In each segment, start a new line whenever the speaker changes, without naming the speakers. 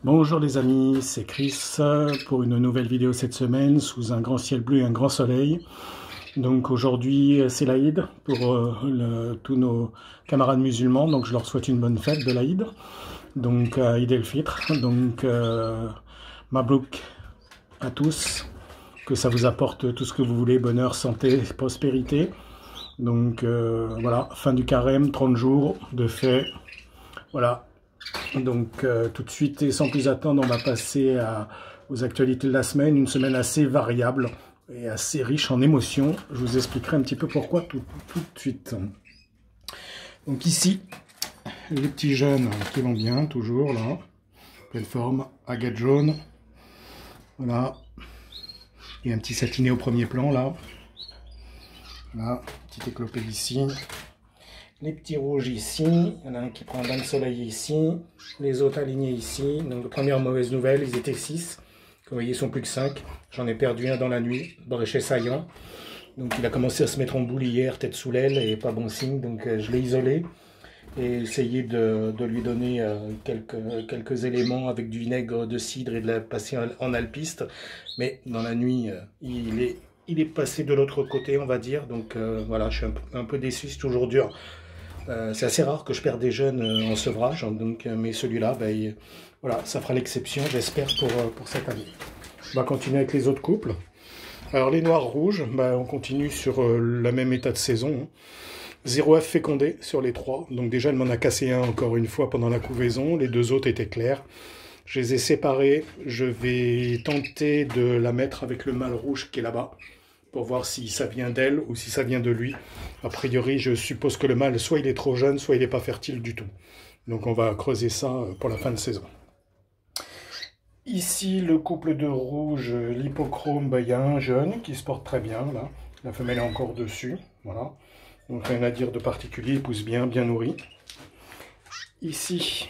Bonjour les amis, c'est Chris pour une nouvelle vidéo cette semaine sous un grand ciel bleu et un grand soleil. Donc aujourd'hui c'est l'Aïd pour tous nos camarades musulmans, donc je leur souhaite une bonne fête de l'Aïd, donc Aïd el-Fitr, donc Mabrouk à tous, que ça vous apporte tout ce que vous voulez, bonheur, santé, prospérité. Donc voilà, fin du carême, 30 jours de fait, voilà. Donc tout de suite et sans plus attendre, on va passer aux actualités de la semaine, une semaine assez variable et assez riche en émotions. Je vous expliquerai un petit peu pourquoi tout de suite. Donc ici, les petits jeunes qui vont bien, toujours là, pleine forme, agate jaune, voilà, et un petit satiné au premier plan là, voilà, petite éclopée ici. Les petits rouges ici, il y en a un qui prend un bain de soleil ici, les autres alignés ici. Donc première mauvaise nouvelle, ils étaient 6. Comme vous voyez, ils sont plus que 5. J'en ai perdu un dans la nuit, bréchet saillant. Donc il a commencé à se mettre en boule hier, tête sous l'aile, et pas bon signe. Donc je l'ai isolé et essayé de lui donner quelques éléments avec du vinaigre de cidre et de la passer en alpiste. Mais dans la nuit, il est passé de l'autre côté, on va dire. Donc voilà, je suis un peu déçu, c'est toujours dur. C'est assez rare que je perde des jeunes en sevrage, hein, donc, mais celui-là, ben, voilà, ça fera l'exception, j'espère, pour cette année. On va continuer avec les autres couples. Alors les noirs rouges, ben, on continue sur le même état de saison. Hein. 0 œuf fécondé sur les 3. Donc déjà, elle m'en a cassé un encore une fois pendant la couvaison. Les 2 autres étaient clairs. Je les ai séparés. Je vais tenter de la mettre avec le mâle rouge qui est là-bas, pour voir si ça vient d'elle ou si ça vient de lui. A priori, je suppose que le mâle, soit il est trop jeune, soit il n'est pas fertile du tout. Donc on va creuser ça pour la fin de saison. Ici, le couple de rouge, l'hypochrome, il y a un jeune qui se porte très bien, là. La femelle est encore dessus, voilà. Donc rien à dire de particulier, il pousse bien, bien nourri. Ici,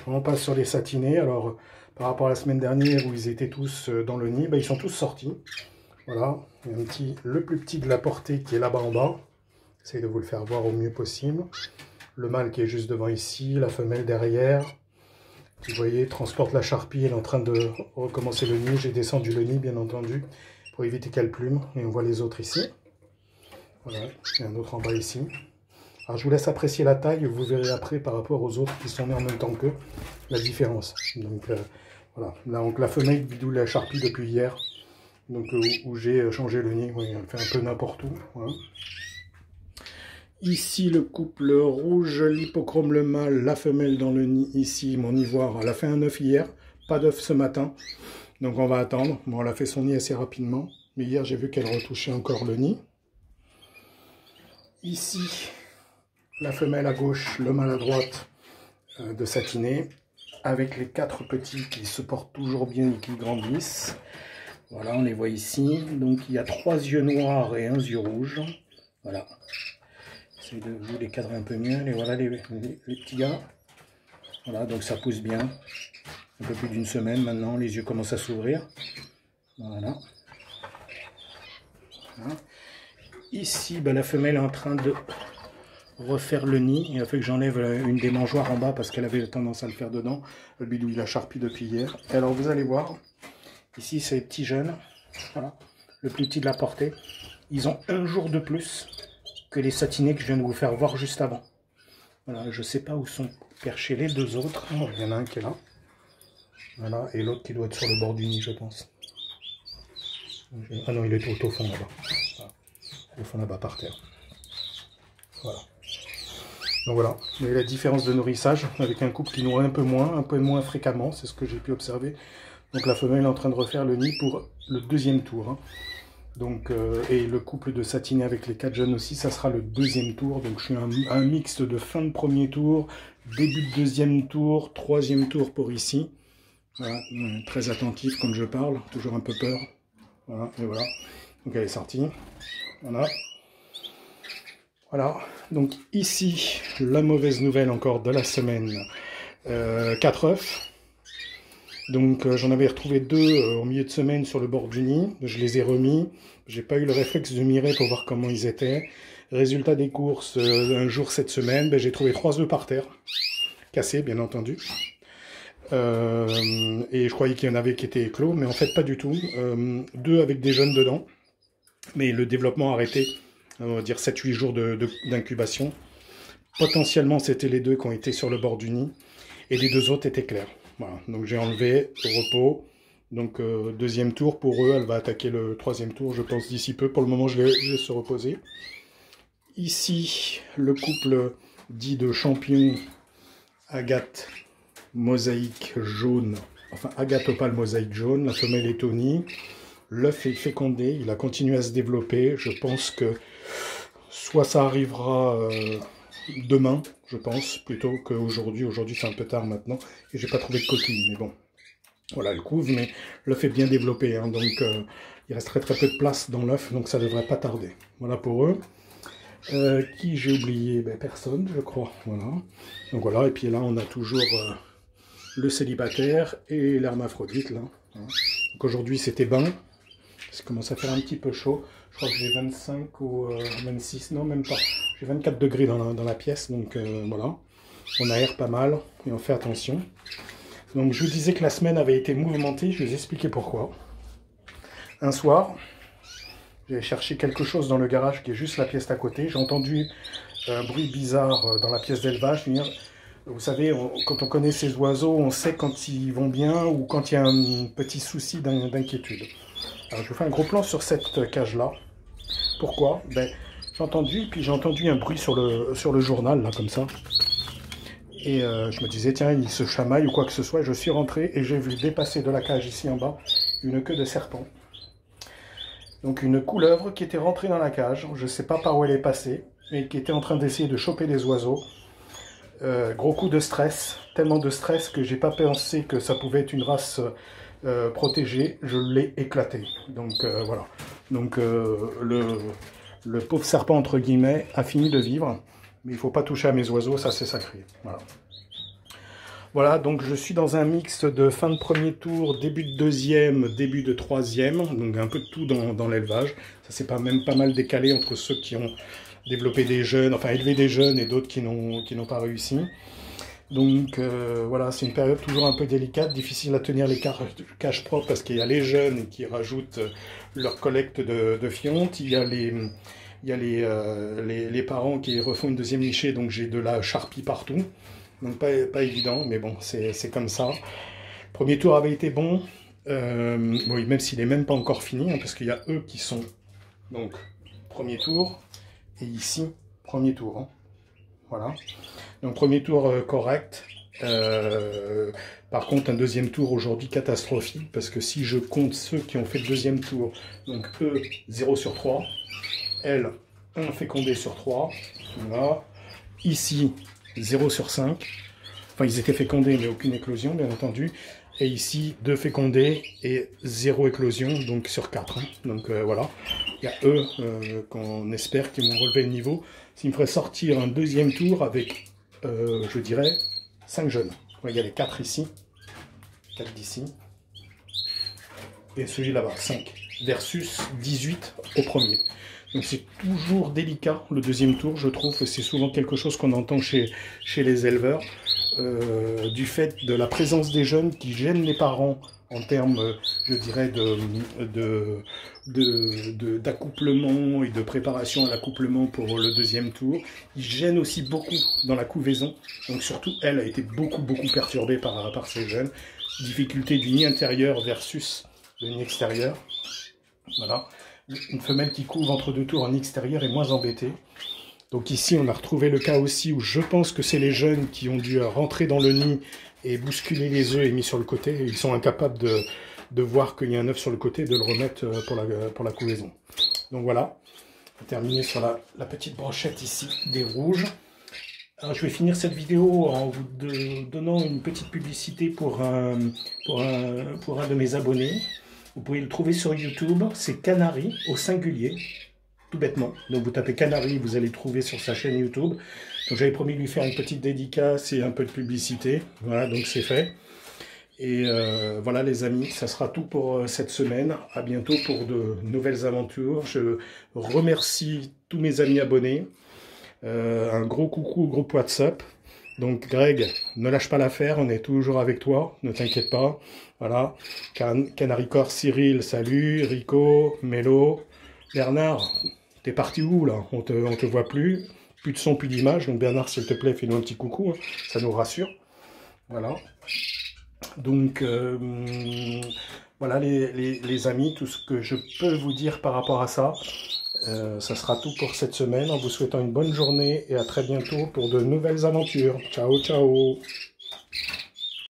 on passe sur les satinés. Alors, par rapport à la semaine dernière où ils étaient tous dans le nid, ils sont tous sortis. Voilà, il y a le plus petit de la portée qui est là-bas en bas. J'essaie de vous le faire voir au mieux possible. Le mâle qui est juste devant ici, la femelle derrière. Vous voyez, transporte la charpie, elle est en train de recommencer le nid. J'ai descendu le nid, bien entendu, pour éviter qu'elle plume. Et on voit les autres ici. Voilà, il y a un autre en bas ici. Alors je vous laisse apprécier la taille, vous verrez après par rapport aux autres qui sont nés en même temps qu'eux, la différence. Donc voilà, là, donc, la femelle bidouille la charpie depuis hier. Donc où j'ai changé le nid, oui, elle fait un peu n'importe où. Voilà. Ici le couple rouge, l'hypochrome le mâle, la femelle dans le nid ici, mon ivoire, elle a fait un œuf hier, pas d'œuf ce matin. Donc on va attendre. Bon, elle a fait son nid assez rapidement, mais hier j'ai vu qu'elle retouchait encore le nid. Ici, la femelle à gauche, le mâle à droite de satiné, avec les 4 petits qui se portent toujours bien et qui grandissent. Voilà, on les voit ici. Donc, il y a 3 yeux noirs et 1 yeux rouge. Voilà. J'essaie de vous les cadrer un peu mieux. Et voilà les petits gars. Voilà, donc ça pousse bien. Un peu plus d'une semaine maintenant. Les yeux commencent à s'ouvrir. Voilà. Voilà. Ici, la femelle est en train de refaire le nid. Il a fait que j'enlève une des mangeoires en bas parce qu'elle avait tendance à le faire dedans. Le bidouille la charpie depuis hier. Et alors, vous allez voir. Ici, c'est les petits jeunes, voilà, le plus petit de la portée. Ils ont 1 jour de plus que les satinés que je viens de vous faire voir juste avant. Voilà, je ne sais pas où sont perchés les 2 autres. Oh, il y en a un qui est là. Voilà, et l'autre qui doit être sur le bord du nid, je pense. Ah non, il est au fond là-bas. Voilà. Au fond là-bas, par terre. Voilà. Donc voilà, vous voyez la différence de nourrissage avec un couple qui nourrit un peu moins fréquemment, c'est ce que j'ai pu observer. Donc la femelle est en train de refaire le nid pour le 2e tour. Hein. Donc, et le couple de satiné avec les 4 jeunes aussi, ça sera le 2e tour. Donc je suis un mix de fin de 1er tour, début de 2e tour, 3e tour pour ici. Voilà, très attentif comme je parle, toujours un peu peur. Voilà, et voilà. Donc elle est sortie. Voilà. Voilà, donc ici, la mauvaise nouvelle encore de la semaine. 4 œufs. Donc j'en avais retrouvé 2 au milieu de semaine sur le bord du nid. Je les ai remis. J'ai pas eu le réflexe de mirer pour voir comment ils étaient. Résultat des courses, un jour cette semaine, j'ai trouvé 3 œufs par terre. Cassés, bien entendu. Et je croyais qu'il y en avait qui étaient éclos, mais en fait pas du tout. 2 avec des jeunes dedans, mais le développement a arrêté, on va dire 7-8 jours d'incubation. Potentiellement c'était les 2 qui ont été sur le bord du nid, et les 2 autres étaient clairs. Voilà, donc j'ai enlevé au repos. Donc deuxième tour pour eux, elle va attaquer le 3e tour, je pense d'ici peu. Pour le moment, je vais se reposer. Ici, le couple dit de champion agate mosaïque jaune, enfin agate opale mosaïque jaune. La femelle est au nid. L'œuf est fécondé, il a continué à se développer. Je pense que soit ça arrivera demain, je pense, plutôt qu'aujourd'hui. Aujourd'hui, c'est un peu tard maintenant et j'ai pas trouvé de coquille, mais bon. Voilà, elle couvre, mais l'œuf est bien développé, hein, donc il reste très peu de place dans l'œuf, donc ça devrait pas tarder. Voilà pour eux. Qui j'ai oublié? Ben, personne, je crois. Voilà. Donc voilà, et puis là, on a toujours le célibataire et l'hermaphrodite, là. Hein. Donc aujourd'hui, c'était bain. Ça commence à faire un petit peu chaud. Je crois que j'ai 25 ou 26, non, même pas. J'ai 24 degrés dans la pièce, donc voilà. On aère pas mal et on fait attention. Donc je vous disais que la semaine avait été mouvementée, je vais vous expliquer pourquoi. Un soir, j'ai cherché quelque chose dans le garage qui est juste la pièce d'à côté. J'ai entendu un bruit bizarre dans la pièce d'élevage. Vous savez, quand on connaît ces oiseaux, on sait quand ils vont bien ou quand il y a un petit souci d'inquiétude. Alors je vous fais un gros plan sur cette cage-là. Pourquoi? Ben, j'ai entendu un bruit sur le journal, là, comme ça. Et je me disais, tiens, il se chamaille ou quoi que ce soit. Je suis rentré et j'ai vu dépasser de la cage ici en bas une queue de serpent. Donc une couleuvre qui était rentrée dans la cage. Je ne sais pas par où elle est passée, mais qui était en train d'essayer de choper les oiseaux. Gros coup de stress, tellement de stress que j'ai pas pensé que ça pouvait être une race protégée. Je l'ai éclaté. Donc voilà. Donc le pauvre serpent, entre guillemets, a fini de vivre. Mais il ne faut pas toucher à mes oiseaux, ça c'est sacré. Voilà. Voilà, donc je suis dans un mix de fin de premier tour, début de deuxième, début de troisième. Donc un peu de tout dans l'élevage. Ça s'est même pas mal décalé entre ceux qui ont développé des jeunes, enfin élevé des jeunes et d'autres qui n'ont pas réussi. Donc voilà, c'est une période toujours un peu délicate, difficile à tenir les cages propres parce qu'il y a les jeunes qui rajoutent leur collecte de fientes. Il y a les parents qui refont une deuxième nichée, donc j'ai de la charpie partout. Donc pas évident, mais bon, c'est comme ça. Le premier tour avait été bon, bon, même s'il n'est même pas encore fini, hein, parce qu'il y a eux qui sont, donc, premier tour, et ici, premier tour. Hein. Voilà. Donc premier tour correct. Par contre, un deuxième tour aujourd'hui catastrophique, parce que si je compte ceux qui ont fait le deuxième tour, donc eux, 0 sur 3, elle, 1 fécondé sur 3, voilà. Ici, 0 sur 5, enfin ils étaient fécondés, mais aucune éclosion, bien entendu. Et ici, 2 fécondés et 0 éclosion, donc sur 4. Hein. Donc voilà, il y a eux qu'on espère qu'ils vont relever le niveau. S'ils me feraient sortir un deuxième tour avec, je dirais, 5 jeunes. Regardez, 4 ici, 4 d'ici, et celui là-bas, 5, versus 18 au premier. Donc c'est toujours délicat, le deuxième tour, je trouve. C'est souvent quelque chose qu'on entend chez les éleveurs, du fait de la présence des jeunes qui gênent les parents en termes, je dirais, d'accouplement et de préparation à l'accouplement pour le deuxième tour. Ils gênent aussi beaucoup dans la couvaison. Donc surtout, elle a été beaucoup perturbée par ces jeunes. Difficulté du nid intérieur versus le nid extérieur. Voilà. Une femelle qui couve entre 2 tours en extérieur est moins embêtée. Donc ici, on a retrouvé le cas aussi où je pense que c'est les jeunes qui ont dû rentrer dans le nid et bousculer les œufs et mis sur le côté. Et ils sont incapables de voir qu'il y a un œuf sur le côté et de le remettre pour la couvaison. Donc voilà, on va terminer sur la petite brochette ici des rouges. Alors, je vais finir cette vidéo en vous donnant une petite publicité pour un de mes abonnés. Vous pouvez le trouver sur YouTube, c'est Canary au singulier, tout bêtement. Donc vous tapez Canary, vous allez le trouver sur sa chaîne YouTube. Donc j'avais promis de lui faire une petite dédicace et un peu de publicité. Voilà, donc c'est fait. Et voilà les amis, ça sera tout pour cette semaine. À bientôt pour de nouvelles aventures. Je remercie tous mes amis abonnés. Un gros coucou au groupe WhatsApp. Donc Greg, ne lâche pas l'affaire, on est toujours avec toi, ne t'inquiète pas. Voilà, Canary Corps, Cyril, salut, Rico, Mélo, Bernard, t'es parti où là? On te voit plus, plus de son, plus d'image. Donc Bernard, s'il te plaît, fais-nous un petit coucou, hein, ça nous rassure. Voilà. Donc voilà les amis, tout ce que je peux vous dire par rapport à ça. Ça sera tout pour cette semaine, en vous souhaitant une bonne journée et à très bientôt pour de nouvelles aventures. Ciao, ciao!